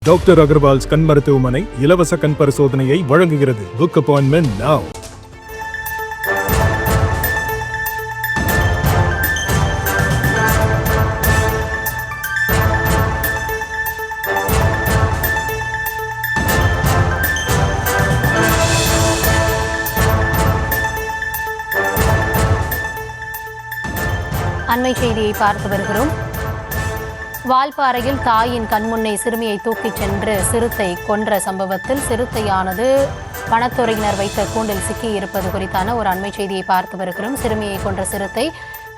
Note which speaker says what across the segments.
Speaker 1: Doctor Agarwal's கண் மருத்துவமனை இலவச கண் பரிசோதனையை வழங்குகிறது. Book appointment now.
Speaker 2: அண்மை செய்தியை பார்த்து வருகிறோம். வால்பாறையில் தாயின் கண்முன்னே சிறுமியை தூக்கிச் சென்று சிறுத்தை கொன்ற சம்பவத்தில் சிறுத்தையானது வனத்துறையினர் வைத்த கூண்டில் சிக்கியிருப்பது குறித்தான ஒரு அண்மை செய்தியை பார்த்து வருகிறோம். சிறுமியை கொன்ற சிறுத்தை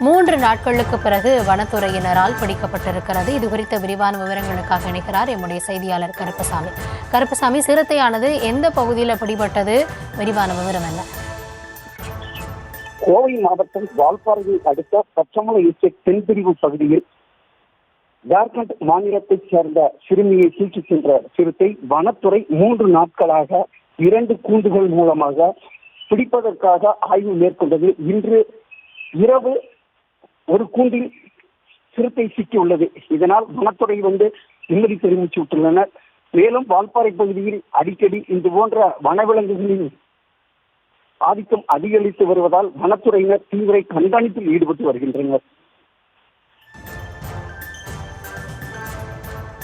Speaker 2: 3 நாட்களுக்கு பிறகு வனத்துறையினரால் பிடிக்கப்பட்டிருக்கிறது. இது குறித்த விரிவான விவரங்களுக்காக இணைக்கிறார் எம்முடைய செய்தியாளர் கருப்பசாமி. கருப்பசாமி, சிறுத்தையானது எந்த பகுதியில் பிடிபட்டது? விரிவான விவரம் என்ன?
Speaker 3: கோவை மாவட்டம் வால்பாறையை அடுத்த பச்சமலை எஸ்டேட் தென்பிரிவு பகுதியில் ஜார்க்கண்ட் மாநிலத்தைச் சேர்ந்த சிறுமியை தூக்கிச் சென்ற சிறுத்தை வனத்துறை 3 நாட்களாக 2 கூண்டுகள் மூலமாக பிடிப்பதற்காக ஆய்வு மேற்கொண்டது. இன்று இரவு ஒரு கூண்டில் சிறுத்தை சிக்கியுள்ளது. இதனால் வனத்துறை நிம்மதி தெரிவித்து விட்டுள்ளனர். மேலும் வால்பாறை பகுதியில் அடிக்கடி இது போன்ற வனவிலங்குகளின் ஆதிக்கம் அதிகரித்து வருவதால் வனத்துறையினர் தீவிர கண்காணிப்பில் ஈடுபட்டு வருகின்றனர்.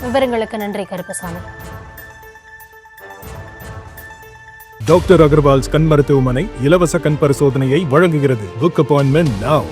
Speaker 2: விவரங்களுக்கு நன்றி கருப்பசாமி.
Speaker 1: டாக்டர் அகர்வால்ஸ் கண் மருத்துவமனை இலவச கண் பரிசோதனையை வழங்குகிறது. Book appointment now.